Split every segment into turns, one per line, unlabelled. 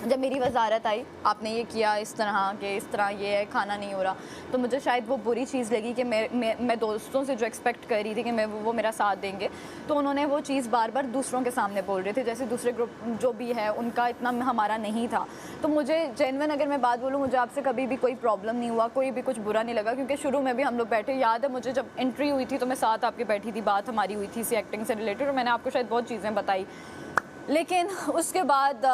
जब मेरी वजारत आई, आपने ये किया इस तरह ये है, खाना नहीं हो रहा, तो मुझे शायद वो बुरी चीज़ लगी कि मैं दोस्तों से जो एक्सपेक्ट कर रही थी कि वो मेरा साथ देंगे, तो उन्होंने वो चीज़ बार बार दूसरों के सामने बोल रहे थे, जैसे दूसरे ग्रुप जो भी है उनका इतना हमारा नहीं था। तो मुझे जेन्युइन अगर मैं बात बोलूँ, मुझे आपसे कभी भी कोई प्रॉब्लम नहीं हुआ, कोई भी कुछ बुरा नहीं लगा, क्योंकि शुरू में भी हम लोग बैठे, याद है मुझे जब एंट्री हुई थी तो मैं साथ आपके बैठी थी, बात हमारी हुई थी इसी एक्टिंग से रिलेटेड, और मैंने आपको शायद बहुत चीज़ें बताई। लेकिन उसके बाद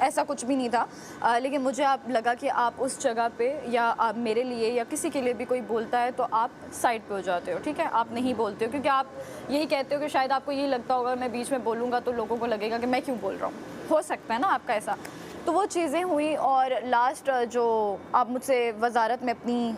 ऐसा कुछ भी नहीं था। लेकिन मुझे आप लगा कि आप उस जगह पे, या आप मेरे लिए या किसी के लिए भी कोई बोलता है तो आप साइड पे हो जाते हो, ठीक है, आप नहीं बोलते हो, क्योंकि आप यही कहते हो कि शायद आपको यही लगता होगा मैं बीच में बोलूँगा तो लोगों को लगेगा कि मैं क्यों बोल रहा हूँ, हो सकता है ना आपका ऐसा। तो वो चीज़ें हुई, और लास्ट जो आप मुझसे वजारत में अपनी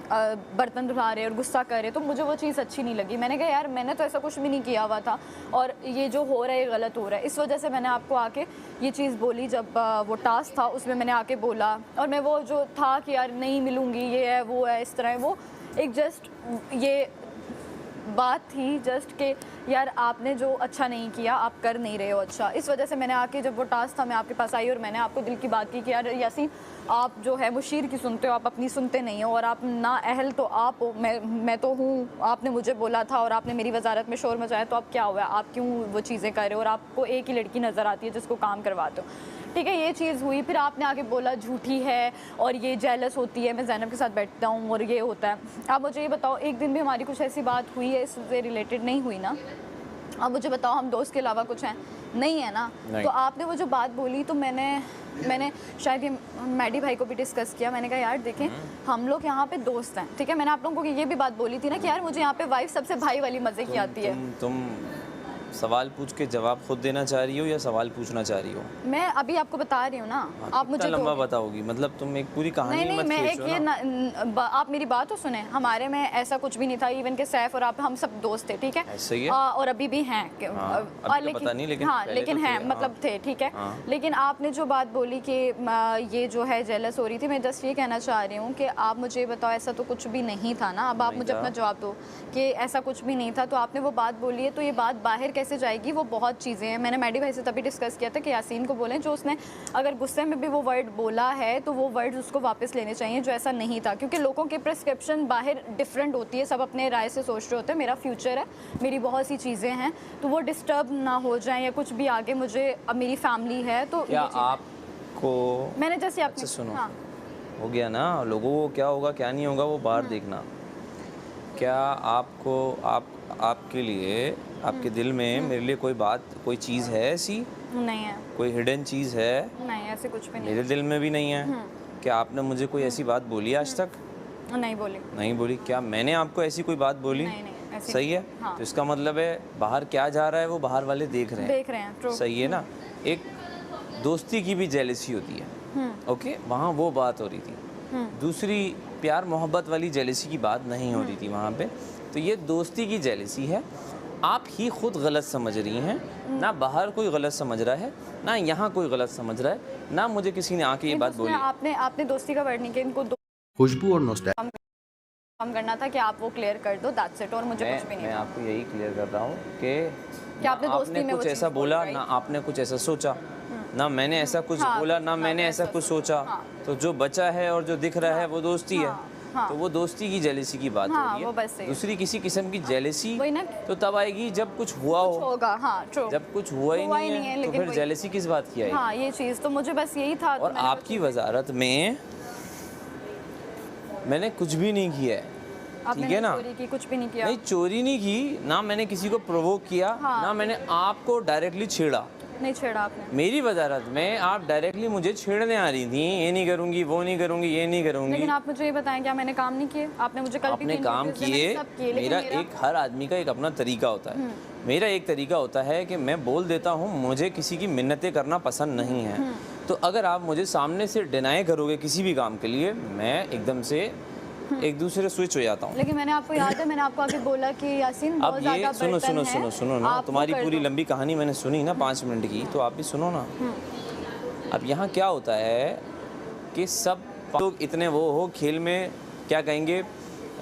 बर्तन धुला रहे और गुस्सा कर रहे, तो मुझे वो चीज़ अच्छी नहीं लगी। मैंने कहा यार मैंने तो ऐसा कुछ भी नहीं किया हुआ था, और ये जो हो रहा है गलत हो रहा है, इस वजह से मैंने आपको आके ये चीज़ बोली। जब वो टास्क था उसमें मैंने आके बोला, और मैं वो जो था कि यार नहीं मिलूँगी, ये है वो है इस तरह है, वो एक जस्ट ये बात थी जस्ट कि यार आपने जो अच्छा नहीं किया, आप कर नहीं रहे हो अच्छा। इस वजह से मैंने आके, जब वो टास्क था, मैं आपके पास आई और मैंने आपको दिल की बात की कि यार यासीन, आप जो है मुशीर की सुनते हो, आप अपनी सुनते नहीं हो, और आप ना अहल तो आप हो, मैं तो हूँ। आपने मुझे बोला था और आपने मेरी वजारत में शोर मचाया, तो अब क्या हुआ, आप क्यों वो चीज़ें कर रहे हो, और आपको एक ही लड़की नज़र आती है जिसको काम करवाते हो, ठीक है, ये चीज़ हुई। फिर आपने आके बोला झूठी है और ये जेलस होती है, मैं ज़ैनब के साथ बैठता हूँ और ये होता है। आप मुझे ये बताओ, एक दिन भी हमारी कुछ ऐसी बात हुई है इससे रिलेटेड? नहीं हुई ना। अब मुझे बताओ, हम दोस्त के अलावा कुछ हैं? नहीं है ना। तो आपने वो जो बात बोली, तो मैंने शायद ये मैडी भाई को भी डिस्कस किया। मैंने कहा यार देखें, हम लोग यहाँ पे दोस्त हैं, ठीक है। मैंने आप लोगों को ये भी बात बोली थी ना कि यार मुझे यहाँ पे वाइफ सबसे भाई वाली मज़े की आती है।
तुम सवाल पूछ के जवाब खुद देना चाह रही हो या सवाल पूछना चाह रही हो?
मैं अभी आपको बता रही हूँ ना।
हाँ,
आप मुझे
लंबा बताओगी, मतलब तुम एक पूरी कहानी
नहीं,
मत
मैं एक
खींचो
ये
ना।
आप मेरी बात तो सुने। हमारे में ऐसा कुछ भी नहीं था, इवन के सैफ और आप, हम सब दोस्त थे, ठीक है।
ऐसे ही है?
और अभी भी हैं।
अभी तो पता नहीं, लेकिन
हाँ,
पहले
लेकिन
तो
हैं,
थे,
मतलब थे, ठीक है। लेकिन आपने जो बात बोली कि ये जो है जेलस हो रही थी, मैं जस्ट ये कहना चाह रही हूँ कि आप मुझे बताओ, ऐसा तो कुछ भी नहीं था ना। अब आप मुझे अपना जवाब दो कि ऐसा कुछ भी नहीं था। तो आपने वो बात बोली है, तो ये बात बाहर कैसे जाएगी? वो बहुत चीज़ें हैं। मैंने मैडी भाई से तभी डिस्कस किया था कि यासीन को बोलें, जो उसने अगर गुस्से में भी वो वर्ड बोला है तो वो वर्ड उसको वापस लेने चाहिए, जो ऐसा नहीं था। क्योंकि लोगों की प्रिस्क्रिप्शन बाहर डिफरेंट होती है, सब अपने राय से सोच रहे होते हैं। मेरा फ्यूचर है, मेरी बहुत सी चीज़ें हैं, तो वो डिस्टर्ब ना हो जाएं या कुछ भी आगे मुझे, अब मेरी फैमिली है। तो
क्या आपको,
मैंने जैसे
अच्छा सुनो,
हाँ।
हो गया ना, लोगों को क्या होगा क्या नहीं होगा वो बाहर देखना। क्या आपको, आपके लिए, आपके दिल में मेरे लिए कोई बात, कोई चीज़ है ऐसी?
नहीं है।
कोई हिडन चीज़ है?
नहीं, ऐसे कुछ भी नहीं।
मेरे दिल में भी नहीं है। क्या आपने मुझे कोई ऐसी बात बोली आज तक?
नहीं बोली।
नहीं बोली। क्या मैंने आपको ऐसी कोई बात बोली?
नहीं, ऐसी
सही है।
हाँ।
तो इसका मतलब है बाहर क्या जा रहा है वो बाहर वाले देख रहे
हैं। ट्रू।
सही है ना। एक दोस्ती की भी जेलसी होती है, ओके, वहाँ वो बात हो रही थी। दूसरी प्यार मोहब्बत वाली जेलसी की बात नहीं हो रही थी वहाँ पे। तो ये दोस्ती की जेलसी है। आप ही खुद गलत समझ रही हैं, ना बाहर कोई गलत समझ रहा है, ना यहाँ कोई गलत समझ रहा है, ना मुझे किसी ने आके ये बात बोली।
आपने दोस्ती का वर्ड नहीं किया, इनको
खुशबू और नॉस्टैल्जिया
काम करना था कि आप वो क्लियर कर दो, दैट्स इट। और मुझे कुछ भी नहीं।
मैं आपको यही क्लियर कर रहा हूँ कि
आपने दोस्ती में
कुछ ऐसा बोला, ना आपने कुछ ऐसा सोचा, ना मैंने ऐसा कुछ बोला, ना मैंने ऐसा कुछ सोचा। तो जो बचा है और जो दिख रहा है वो दोस्ती है। तो वो दोस्ती की जेलसी की बात हो रही है। दूसरी किसी किस्म की जेलसी तो तब आएगी जब कुछ हुआ होगा। जब कुछ हुआ ही नहीं है तो फिर जेलसी किस बात की आएगी?
हाँ, ये चीज़ तो मुझे बस यही था।
और आपकी वजारत में मैंने कुछ भी नहीं किया है, ठीक है ना।
चोरी की कुछ भी नहीं किया।
नहीं, चोरी नहीं की, ना मैंने किसी को प्रोवोक किया, ना मैंने आपको डायरेक्टली छेड़ा।
नहीं छेड़ा आपने।
मेरी वजारत में आप डायरेक्टली मुझे छेड़ने आ रही थी, ये नहीं करूंगी, वो नहीं करूंगी, ये नहीं करूंगी।
लेकिन आप मुझे ये बताएं, क्या मैंने काम नहीं किए? आपने मुझे कल
आपने काम किए। मेरा एक, हर आदमी का एक अपना तरीका होता है। मेरा एक तरीका होता है कि मैं बोल देता हूँ, मुझे किसी की मिन्नतें करना पसंद नहीं है। तो अगर आप मुझे सामने से डिनाई करोगे किसी भी काम के लिए, मैं एकदम से एक दूसरे स्विच हो जाता हूँ।
लेकिन मैंने आपको याद है, मैंने आपको आगे बोला कि यासीन बहुत ज़्यादा बर्तन है।
सुनो ना, तुम्हारी पूरी लंबी कहानी मैंने सुनी ना 5 मिनट की, तो आप भी सुनो ना। अब यहाँ क्या होता है कि सब लोग इतने वो हो खेल में, क्या कहेंगे,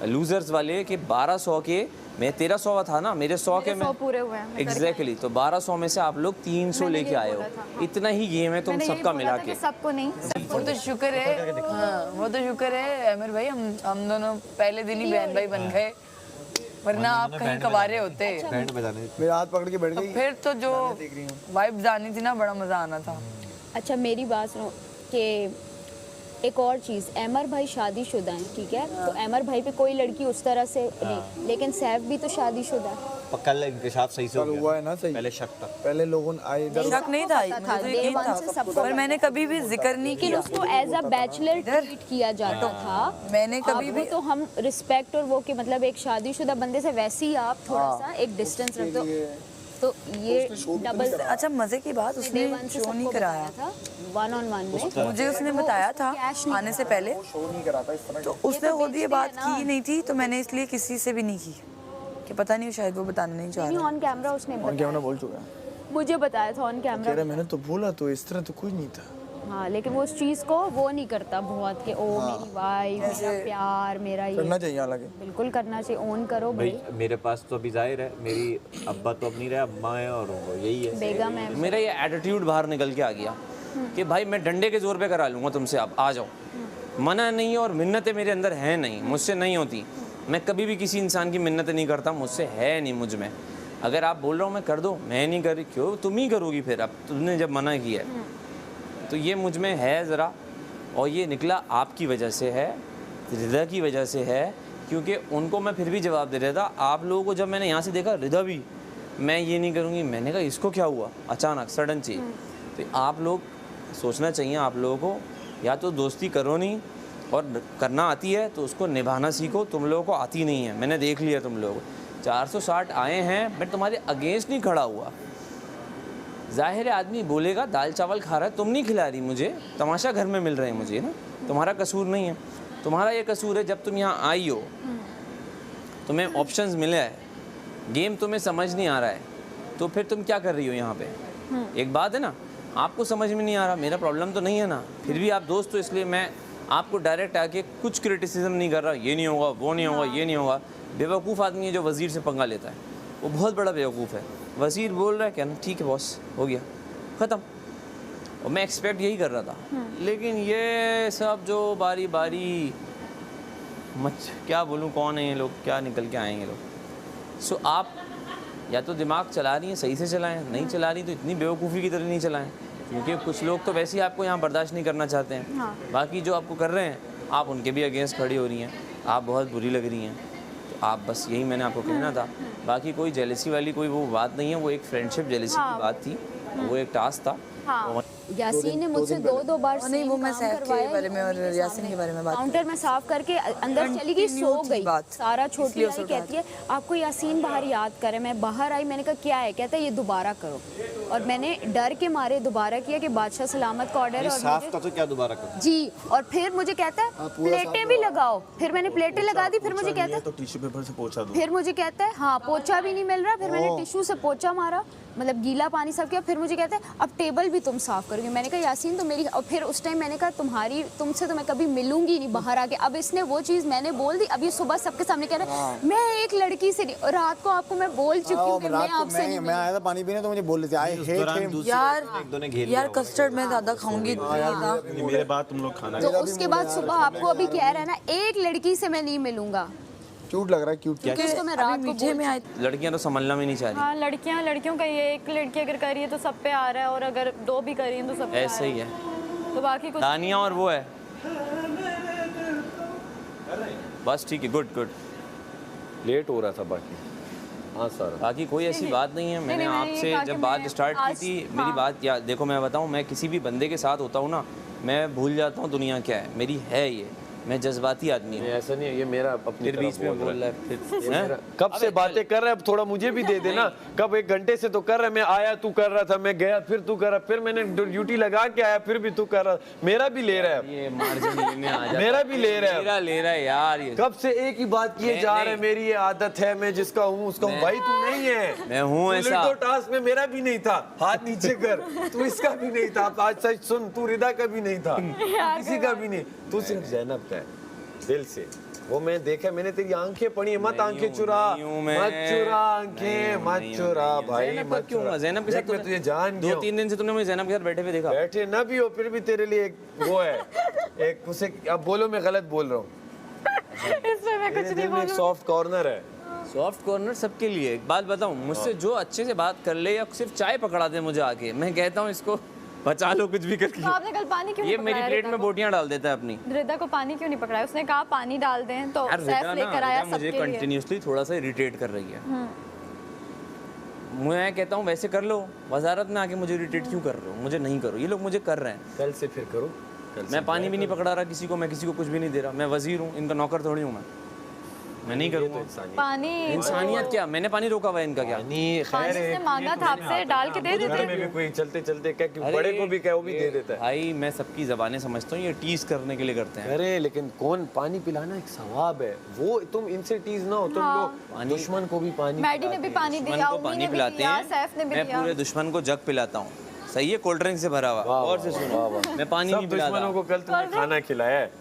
लूजर्स वाले, कि 1200 के मैं तेरा 100 था ना, मेरे 100 के
मेरे
में
100 पूरे हुए हैं, मैं करके
एग्जैक्टली। तो 1200 में से आप लोग 300
मैंने
लेके
यही
आए हो,
बोला था, हाँ।
इतना ही गेम है तुम
मैंने यही
सबका
बोला
मिला
था
के।
कि सबको नहीं,
वो तो शुक्र है, हाँ, वो तो शुक्र है अमर भाई, हम दोनों पहले दिन ही बहन भाई बन गए, वरना आप कहीं कबारे होते।
बैंड बजाने
मेरा हाथ पकड़ के बैठ
तो
गई।
फिर तो जो वाइब्स आनी थी ना, बड़ा मजा आना था।
अच्छा मेरी बात सुनो कि एक और चीज़, अमर भाई शादीशुदा हैं, ठीक है, तो अमर भाई पे कोई लड़की उस तरह से नहीं, लेकिन सैफ भी तो शादीशुदा है।
कल इंकशाफ सही से हो
कल
गया।
हुआ है ना सही।
पहले शक था।
पहले लोगों ने आए इधर
शक नहीं था,
पता
मुझे तो
day
यकीन
one से
था,
सबको
पर मैंने कभी भी जिक्र नहीं
लेकिन
किया।
उसको एज अ बैचलर ट्रीट किया जाता था।
मैंने कभी
अब
भी
वो तो हम रिस्पेक्ट और वो कि मतलब एक शादीशुदा बंदे से वैसे ही आप थोड़ा सा एक डिस्टेंस रख दो, तो ये डबल
अच्छा मजे की बात, उसने
day one से
शो नहीं
सबको
कराया
बताया था 1-on-1 में।
मुझे उसने बताया था
कैश नहीं
आने से पहले,
शो नहीं करा था इस तरह।
तो उसने खुद ये बात की नहीं थी, तो मैंने इसलिए किसी से भी नहीं की कि पता नहीं शायद वो बताना नहीं चाह
नहीं,
रहा।
ऑन कैमरा उसने
ऑन कैमरा बोल चुका है।
मुझे बताया था ऑन
कह
कैमरा।
रहा मैंने तो बोला, तो इस तरह तो कुछ नहीं था।
हाँ, लेकिन वो उस चीज़ को वो नहीं करता बहुत कि ओ मेरी वाइफ, मेरा प्यार, मेरा ये
करना चाहिए हालांकि।
बिल्कुल करना चाहिए, ओन करो भाई।
भाई मेरे पास तो अभी जाहिर है, मेरी अब्बा तो अब नहीं रहे, अम्मा है और वो यही है।
बेगम है।
मेरा ये एटीट्यूड बाहर निकल के आ गया कि भाई मैं डंडे के जोर पे करा लूँगा तुमसे, आप आ जाओ। मना नहीं, और मिन्नतें मेरे अंदर है नहीं, मुझसे नहीं होती। मैं कभी भी किसी इंसान की मिन्नतें नहीं करता, मुझसे है नहीं मुझ में। अगर आप बोल रहे हो मैं कर दो, मैं नहीं करी, क्यों तुम ही करोगी फिर? अब तुमने जब मना किया है तो ये मुझ में है ज़रा, और ये निकला आपकी वजह से है, रिदा की वजह से है, क्योंकि उनको मैं फिर भी जवाब दे रहा था। आप लोगों को जब मैंने यहाँ से देखा, रिदा भी मैं ये नहीं करूँगी, मैंने कहा इसको क्या हुआ अचानक सडन चीज़। तो आप लोग सोचना चाहिए, आप लोगों को या तो दोस्ती करो नहीं, और करना आती है तो उसको निभाना सीखो। तुम लोगों को आती नहीं है, मैंने देख लिया तुम लोग 460 आए हैं, मैं तुम्हारे अगेंस्ट नहीं खड़ा हुआ। जाहिर है आदमी बोलेगा दाल चावल खा रहा है, तुम नहीं खिला रही मुझे, तमाशा घर में मिल रहे हैं मुझे ना, तुम्हारा कसूर नहीं है। तुम्हारा ये कसूर है जब तुम यहाँ आई हो, तुम्हें ऑप्शंस मिले हैं, गेम तुम्हें समझ नहीं आ रहा है, तो फिर तुम क्या कर रही हो यहाँ पे? एक बात है ना, आपको समझ में नहीं आ रहा, मेरा प्रॉब्लम तो नहीं है ना, फिर भी आप दोस्त हो, इसलिए मैं आपको डायरेक्ट आके कुछ क्रिटिसिज्म नहीं कर रहा, ये नहीं होगा, वो नहीं होगा, ये नहीं होगा। बेवकूफ़ आदमी है जो वज़ीर से पंगा लेता है, वो बहुत बड़ा बेवकूफ़ है। वज़ीर बोल रहा है क्या ना, ठीक है बॉस, हो गया, ख़त्म। और मैं एक्सपेक्ट यही कर रहा था, लेकिन ये सब जो बारी बारी क्या बोलूँ, कौन है ये लोग, क्या निकल के आएंगे लोग। सो आप या तो दिमाग चला रही हैं सही से चलाएं, नहीं चला रही तो इतनी बेवकूफ़ी की तरह नहीं चलाएं, क्योंकि कुछ लोग तो वैसे ही आपको यहाँ बर्दाश्त नहीं करना चाहते हैं। बाकी जो आपको कर रहे हैं, आप उनके भी अगेंस्ट खड़ी हो रही हैं, आप बहुत बुरी लग रही हैं। तो आप बस यही मैंने आपको कहना था, बाकी कोई जेलसी वाली कोई वो बात नहीं है, वो एक फ्रेंडशिप जेलसी की बात थी, वो एक टास्क था।
हाँ।
यासीन ने मुझसे दो बार
नहीं, वो
same
मैं
काम
सैफ के
करवाया,
बारे में और
मेरे
यासीन के
सामने।
बारे में बात
काउंटर में साफ करके अंदर चली गई, सो
Continue थी
गई।
बात।
सारा छोटी
इसलिए
आई
उसे
कहती है आपको यासीन बाहर याद करे, मैं बाहर आई, मैंने कहा क्या है, कहता है ये दोबारा करो, और मैंने डर के मारे दोबारा किया कि बादशाह सलामत का ऑर्डर है, और
साफ
मुझे
का तो क्या दोबारा करो।
जी, और फिर मुझे कहता है प्लेटें भी लगाओ, फिर मैंने प्लेटें लगा दी, फिर मुझे कहता है
तो टिश्यू पेपर से पोंछा दो।
फिर मुझे कहता है हाँ पोछा भी नहीं मिल रहा, फिर मैंने टिश्यू से पोछा मारा, मतलब गीला पानी सब किया, फिर मुझे कहता है अब टेबल भी तुम साफ करोगे। मैंने कहा यासीन तो मेरी, और फिर उस टाइम मैंने कहा तुमसे तो मैं कभी मिलूंगी नहीं बाहर आके। अब इसने वो चीज़ मैंने बोल दी, अब ये सुबह सबके सामने कह रहा है मैं एक लड़की से नहीं, और रात को आपको मैं बोल चुकी हूँ कि मैं आपसे नहीं
मैं आया था पानी पीने, तो मुझे बोल रहे थे आई हेट हिम।
यार
एक दो ने घेर
यार कस्टर्ड मैं ज़्यादा खाऊंगी।
मेरे बाद तुम लोग खाना।
तो उसके बाद सुबह आपको अभी कह रहा है ना एक लड़की से मैं नहीं मिलूंगा,
क्यूट लग रहा है, क्यूट।
क्योंकि उसको मैं रात को
मीठे में आए
लड़कियां तो संभलना भी नहीं चाह रही,
हाँ, लड़कियों का ये, एक लड़की अगर कर रही है तो सब पे आ रहा है, और अगर दो भी कर रही हैं तो सब पे आ
ऐसे ही
रहा
है।
है। तो बाकी कुछ
तानिया और वो है, बस ठीक है, गुड गुड।
लेट हो रहा था बाकी। हाँ सर।
बाकी कोई ऐसी बात नहीं है। मैंने
मैंने ये
आपसे
कहा
जब
कि
बात
मैं
स्टार्ट की
आज-
थी, मेरी
हाँ।
बात या देखो मैं बताऊं, मैं किसी भी बंदे के साथ होता हूँ ना, मैं भूल जाता हूँ दुनिया क्या है, मेरी है ये, मैं जज्बाती आदमी हूँ।
ऐसा नहीं है, ये मेरा अपनी
फिर
तरफ
बीच में बोल रहा है, फिर हैं?
कब से बातें कर रहा है, अब थोड़ा मुझे भी दे देना। कब 1 घंटे से तो कर रहा है, मैं आया तू कर रहा था, मैं गया फिर तू कर रहा, फिर मैंने ड्यूटी लगा के आया फिर भी तू कर रहा, मेरा भी ले रहा है,
ये मार्जिन लेने आ जाता
मेरा भी ले रहा है।
मेरा ले रहा है यार ये।
कब से एक ही बात किए जा रहे हैं,
नहीं।
मेरी ये आदत है, मैं जिसका हूँ उसका हूँ। भाई तू नहीं है,
मैं हूँ ऐसा।
तो टास्क में मेरा भी नहीं था, हाथ नीचे कर, तू इसका भी नहीं था, आज सच सुन, तू रिदा का भी नहीं था, किसी का भी नहीं, तू सिर्फ जैनब का है दिल से। वो मैं देखा, मैंने तेरी आंखें पढ़ी है, मत आंखें चुरा,
नहीं हूँ मैं।
मत चुरा आंखें, मत चुरा भाई,
ज़ैनब का
मत
क्यों?
चुरा।
ज़ैनब के साथ
देख, मैं तुझे जान गया हूँ।
2-3 दिन से तुमने मुझे ज़ैनब के साथ बैठे हुए देखा।
बैठे ना भी हो फिर भी तेरे लिए एक वो है, एक उसे अब बोलो मैं गलत बोल रहा हूँ।
इसमें मैं कुछ
तेरे
नहीं
दिल में एक
बोलूँ।
सॉफ्ट कॉर्नर है।
सॉफ्ट कॉर्नर सबके लिए। एक बात बताऊं, मुझसे जो अच्छे से बात कर ले या सिर्फ चाय पकड़ा दे मुझे आके, मैं कहता हूँ इसको बचा लो कुछ भी करके।
तो आपने कल पानी क्यों
ये
नहीं
मेरी
पकड़ाया
प्लेट
रिदा
में
को?
बोटियां डाल देता है अपनी।
रिदा को पानी क्यों नहीं पकड़ाया? उसने कहा पानी डाल दें, तो
यार
सैफ
रिदा
लेकर
ना,
आया
रिदा मुझे
सबके लिए।
कंटिन्यूसली थोड़ा सा इरिटेट कर रही है। मैं कहता हूँ वैसे कर लो, वजारत में आके मुझे इरिटेट क्यों कर रहे हो? मुझे नहीं करो, ये लोग मुझे कर रहे हैं।
कल से फिर करो। कल से
मैं पानी भी नहीं पकड़ा रहा किसी को, मैं किसी को कुछ भी नहीं दे रहा। मैं वजीर हूँ, इनका नौकर थोड़ी हूँ मैं नहीं करूँगा।
पानी
इंसानियत क्या? मैंने पानी रोका हुआ है इनका क्या?
पानी
पानी
खैर
उसने मांगा था आपसे, डाल के दे
घर
देते।
में भी कोई चलते चलते क्या कि
अरे
बड़े को भी क्या वो भी दे देता है।
भाई मैं सबकी जबानें समझता हूँ, ये टीज करने के लिए करते हैं।
अरे लेकिन कौन पानी पिलाना एक सवाब है, वो तुम इनसे टीज ना हो, तुम लोग दुश्मन को भी पानी
मैडी ने भी पानी
दुश्मन
दिया,
को
उम्मी
पानी
ने भी
पिलाते
दिया,
हैं,
सैफ ने भी
मैं
दिया।
पूरे दुश्मन को जग पिलाता हूँ। सही है, कोल्ड ड्रिंक से भरा हुआ। और से सुनो, मैं पानी
सब
नहीं पिलाता।
दुश्मनों को कल तुमने खाना खिलाया है।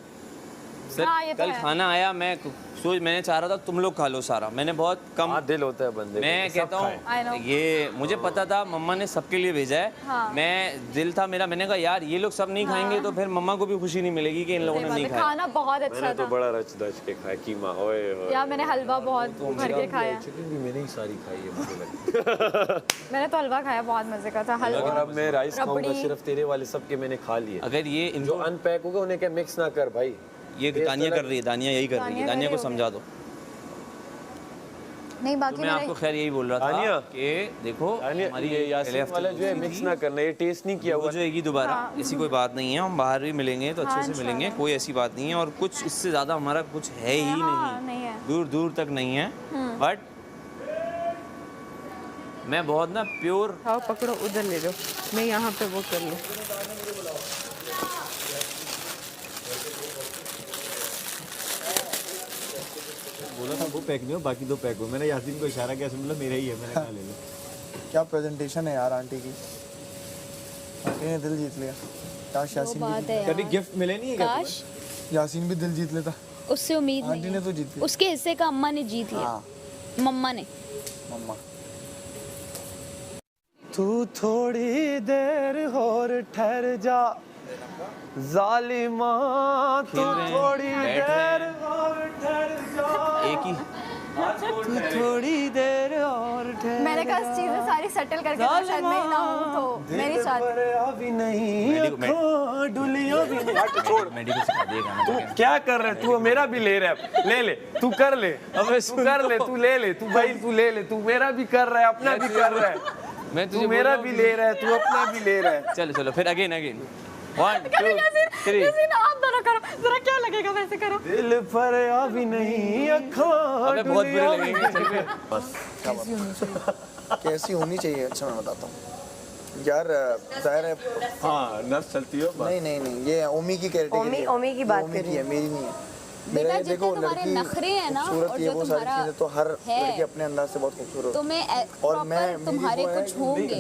सर
हाँ, ये तो
कल
है।
खाना आया, मैंने चाह रहा था तुम लोग खा लो सारा। मैंने बहुत कम,
हाँ दिल होता है बंदे को,
मैं
सब
कहता
खाए।
I know।
हूँ ये मुझे पता था मम्मा ने सबके लिए भेजा है।
हाँ।
मैं दिल था मेरा, मैंने कहा यार ये लोग सब नहीं खाएंगे तो फिर मम्मा को भी खुशी नहीं मिलेगी कि इन लोगों ने नहीं खाया।
खाना बहुत अच्छा
मैंने तो
था
बड़ा रच दच के खाया कीमा, ओए ओए।
यार, मैंने हलवा बहुत भर के खाया।
चिकन भी मैंने ही सारी खाई है मुझे लगता
मैंने तो हलवा खाया, बहुत मजे का था
है।
हलवा।
और अब मैं राइस खाऊंगा,
रबड़ी।
सिर्फ तेरे वाले सबके मैंने खा लिए।
अगर ये
जो
इनको,
अनपैक होगा उन्हें क्या मिक्स ना कर भाई।
ये दानिया कर रही है, दानिया यही कर रही है,
दानिया
दानिया
कर
को
रही
समझा दो।
नहीं,
तो
बाकी
मैं आपको
मेरा
खैर यही बोल रहा
दानिया।
था कि देखो हमारी
ये यासीन
पहले हफ्ते
वाला जो है
दोस्ती
मिक्स
थी,
ना करना, ये टेस्ट नहीं किया
वो
हुआ।
जो है दोबारा ऐसी कोई बात नहीं है। हम बाहर भी मिलेंगे तो अच्छे से मिलेंगे, कोई ऐसी बात नहीं है। और कुछ इससे ज़्यादा हमारा कुछ है ही
हाँ,
नहीं,
नहीं है।
दूर दूर तक नहीं है। बट मैं बहुत ना प्योर,
आओ पकड़ो, उधर ले जाओ, मैं यहाँ पे वो कर लूँ।
बोला था वो पैक नहीं हो, बाकी 2 पैक हो। मैंने यासीन को इशारा किया, मतलब मेरा ही है, मैंने कहा ले लो।
क्या प्रेजेंटेशन है यार आंटी की, आंटी ने दिल जीत लिया। काश यासीन
बात है
कभी गिफ्ट मिले नहीं है क्या तुम्हें?
काश
यासीन भी दिल जीत लेता।
उससे उम्मीद
आंटी
नहीं
ने
है।
तो जीत लिया।
उसके हिस्से का अम्मा ने जीत लिया,
हाँ
मम्मा ने।
मम्मा।
तू थोड़ी देर और ठहर जा जालिमा, तू थोड़ी
बैठ रहे
देर और ठहर जा,
एक ही
तू थोड़ी देर और ठहर
मैंने कहा इस चीजें सारी सेटल करके तो शायद मैं ही ना हूँ, तो मेरी
दिल
शादी।
पर अभी नहीं
मेडिको-
अखों डुलियों भी नहीं। छोड़,
मेडिकल सिखा दिया गाना
तू
तो
क्या कर रहा है? तू मेरा भी ले रहा है, ले ले, तू कर ले,
अबे
तू कर ले, तू ले ले, तू भाई तू ले ले, तू मेरा भी कर रहा है, अपना भी कर रहा है,
मैं
तू
तुझे
मेरा भी ले रहा है, तू अपना भी ले रहा है।
चलो चलो फिर अगेन 1 2 3।
यासीन, आप दोनों करो, जरा क्या लगेगा वैसे करो।
दिल पर अभी नहीं अखों
अबे बहुत बुरे
डुलियों भी
लगेंगे, चल फिर।
कैसी होनी चाहिए? अच्छा मैं बताता हूँ यार, जाहिर है।
हाँ नर्स चलती हो बस।
नहीं नहीं नहीं, ये ओमी की कैरेक्टर,
ओमी की बात कर रही
है, मेरी नहीं है।
बेटा,
मेरा
जितने
देखो
तुम्हारे
लड़की
नखरे हैं ना,
खूबसूरत
और
ये
जो
वो सारी
तुम्हारा
चीजें तो हर
है,
लड़की अपने अंदाज से बहुत खूबसूरत।
तुम्हें
और मैं
प्रॉपर तुम्हारे
मेरी वो है
कुछ
कि
होंगे।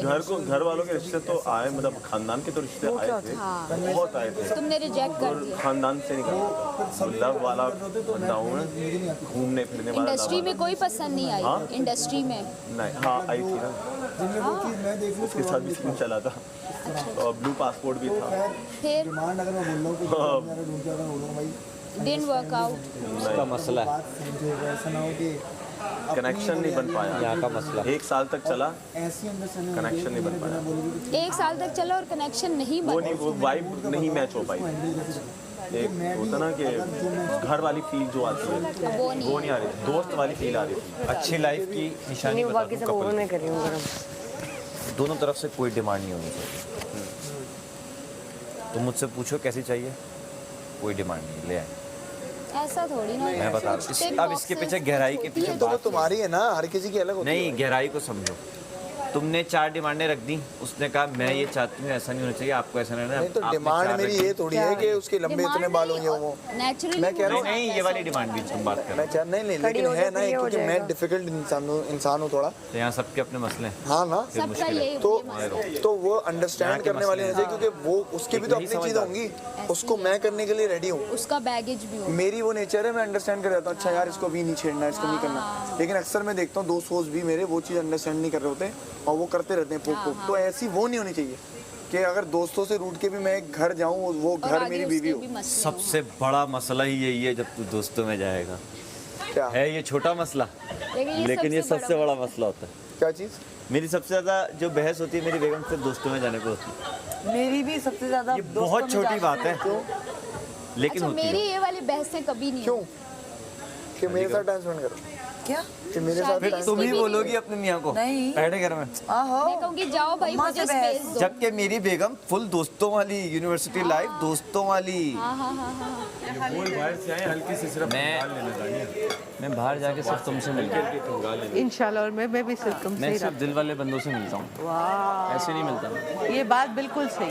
घर वालों के रिश्ते तो आए, मतलब खानदान के तो रिश्ते आए थे, बहुत आए थे।
तुमने रिजेक्ट कर दिया।
खानदान से नहीं करता, लव वाला बंदा हूँ मैं, घूमने फिरने वाला
इंडस्ट्री
love
में कोई पसंद नहीं आई, इंडस्ट्री में।
नहीं। हाँ आई थी ना, उसके साथ भी सीन चला था, और ब्लू पासपोर्ट भी था।
फिर
डिमांड अगर मैं बोल रहा हूँ कि मेरा ढूंढ के अगर बोलूँगा भाई
डिडंट वर्क आउट।
उसका मसला है,
बात समझेगा, ऐसा ना हो कि
कनेक्शन नहीं बन पाया। यहाँ का मसला 1 साल तक चला,
ऐसी अंडरस्टैंडिंग
कनेक्शन नहीं बन पाया।
1 साल तक चला और कनेक्शन नहीं
वो
बना।
नहीं, वो वाइब नहीं मैच हो पाई। एक होता ना कि घर वाली फील जो आती है
वो नहीं
वो नहीं आ रही थी, दोस्त वाली फील आ रही थी।
अच्छी लाइफ की निशानी बता दूं couple
मैं कर रही हूँ गरम।
की। दोनों तरफ से कोई डिमांड नहीं होनी चाहिए। तुम मुझसे पूछो कैसी चाहिए, कोई डिमांड नहीं, ले आए।
ऐसा थोड़ी ना।
मैं बता रहा हूँ, अब इसके पीछे गहराई के पीछे
तो वो
बात
तुम्हारी है ना, हर किसी की अलग होती है।
नहीं, गहराई को समझो। तुमने 4 डिमांडें रख दी, उसने कहा मैं ये चाहती हूँ, ऐसा नहीं होना चाहिए, आपको ऐसा नहीं
नहीं तो
आपने
डिमांड
4
मेरी
रख दी।
ये थोड़ी है कि उसके लंबे इतने बाल होंगे वो।
नेचुरली
मैं कह रहा हूँ
नहीं, ये वाली डिमांड भी तुम बात कर रहे
मैं चाह नहीं नहीं लेकिन है ना क्योंकि मैं डिफिकल्ट इंसान हूँ थोड़ा।
हो। तो यहाँ सबके अपने मसले हैं।
हाँ ना
सबका यही
तो वो अंडरस्टैंड करने वाले होने चाहिए क्योंकि वो उसकी भी तो अपनी चीज़ होंगी, उसको मैं करने के लिए रेडी हूँ।
उसका बैगेज भी हो।
मेरी वो नेचर है, मैं अंडरस्टैंड कर जाता हूँ, अच्छा यार इसको भी नहीं छेड़ना, इसको नहीं करना। लेकिन अक्सर मैं देखता हूँ दोस्त भी मेरे वो चीज़ अंडरस्टैंड नहीं कर रहे होते और वो करते रहते हैं पोक। तो ऐसी वो नहीं होनी चाहिए कि अगर दोस्तों से रूठ के भी मैं एक घर जाऊँ, वो घर मेरी बीवी हो।
सबसे बड़ा मसला ही यही है जब तू दोस्तों में जाएगा।
क्या
है ये छोटा मसला, लेकिन ये सबसे बड़ा मसला होता है।
क्या चीज़?
मेरी सबसे ज्यादा जो बहस होती है मेरी बेगम से दोस्तों में जाने पर होती है।
मेरी भी सबसे ज्यादा
ये बहुत छोटी बात है लेकिन
अच्छा,
होती
मेरी
है।
ये वाली बहसें कभी नहीं
क्यों?
हुई।
कि मेरे साथ टाइम स्पेंड करो,
क्या
कि मेरे साथ
शादी
time-
तुम ही
इसकी भी
बोलोगी अपने मियाँ को
नहीं।
बैठे घर में,
आहो
मैं कहूँगी जाओ भाई
अम्मा
मुझे
से बहस।
स्पेस दो।
जबकि मेरी बेगम फुल दोस्तों वाली यूनिवर्सिटी लाइफ दोस्तों वाली। मैं बाहर जाके सिर्फ तुमसे मिलता हूँ,
इंशाल्लाह, और मैं भी सिर्फ तुमसे
मैं
ही
सिर्फ दिल वाले बंदों से मिलता हूँ, ऐसे नहीं मिलता।
रह- ये बात बिल्कुल सही।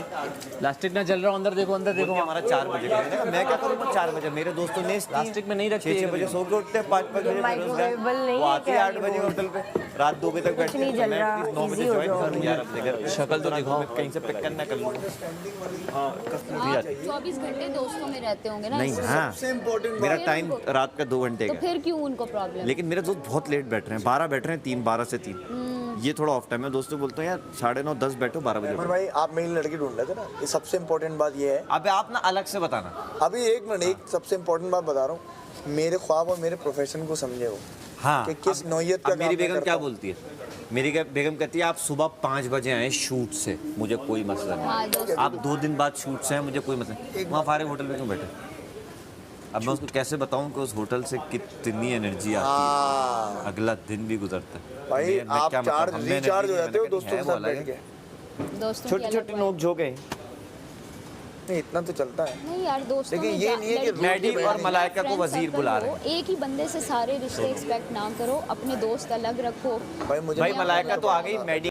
प्लास्टिक ना चल रहा, अंदर देखो अंदर देखो।
हमारा 4 बजे का है। मैं क्या करूँगा 4 बजे? मेरे दोस्तों ने
प्लास्टिक में नहीं रखते
6 बजे सो के उठते हैं, 5 बजे
माइक्रोवेवेबल नहीं
वो
है
आते हैं 8 बजे होटल पे, रात 2 बजे तक बैठते हैं। तो मैं प्लीज 9 बजे ज्वाइन करूँ यार अपने घर।
शक्ल तो दिखाओ।
मैं कहीं से पिक करना कर लूँ। हाँ कस्टमर भी आती है।
24 घंटे दोस्तों में रहते होंगे ना
नहीं,
इसलिए।
हाँ
सबसे इम्पोर्टेंट
मेरा टाइम रात का 2 घंटे
तो
का है।
फिर क्यों उनको प्रॉब्लम?
लेकिन मेरे दोस्त बहुत लेट बैठ रहे हैं, 12 बैठ रहे हैं, 3 12 से 3 ये थोड़ा ऑफ टाइम है। दोस्तों बोलते हैं यार 9:30 10 बैठो, 12 बजे
अमर
बैठो।
भाई आप मेरी लड़की ढूंढ रहे थे ना, ये सबसे इम्पोर्टेंट बात ये है।
अबे आप ना अलग से बताना।
अभी एक मिनट, एक सबसे इम्पोर्टेंट बात बता रहा हूँ, मेरे ख्वाब और मेरे प्रोफेशन को समझे वो
हाँ
कि किस नौयत का
अब मेरी
काम मैं
बेगम
करता
क्या
हूँ।
बोलती है? मेरी बेगम कहती है आप सुबह 5 बजे आए शूट से, मुझे कोई मसला
हाँ,
नहीं।
दोस्तों
आप 2 दिन बाद शूट से आए, मुझे कोई मसला नहीं। वहाँ फारे होटल पे क्यों बैठे? अब मैं उसको कैसे बताऊं कि उस होटल से कितनी एनर्जी आती है, अगला दिन भी गुजरता है।
भाई
मैं
आप
क्या बताऊं, हमने
रिचार्ज हो
energy
जाते हो
मैंने
दोस्तों
कहा,
के
है वो
साथ
अलग
बैठ
है।
के।
दोस्तों की
छोटी
अलग
छोटी
बात।
नोक झोंक है।
नहीं इतना तो चलता है।
नहीं यार दोस्तों
लेकिन
में
ये
जा-
नहीं है कि
लड़कियों
मैडी
के
और
बड़े
मलाइका को
फ्रेंड
वजीर
सर्कल
बुला
हो,
रहे हैं।
एक ही बंदे से सारे रिश्ते एक्सपेक्ट ना करो, अपने दोस्त अलग रखो।
भाई मुझे
भाई मलाइका तो आ गई, मैडी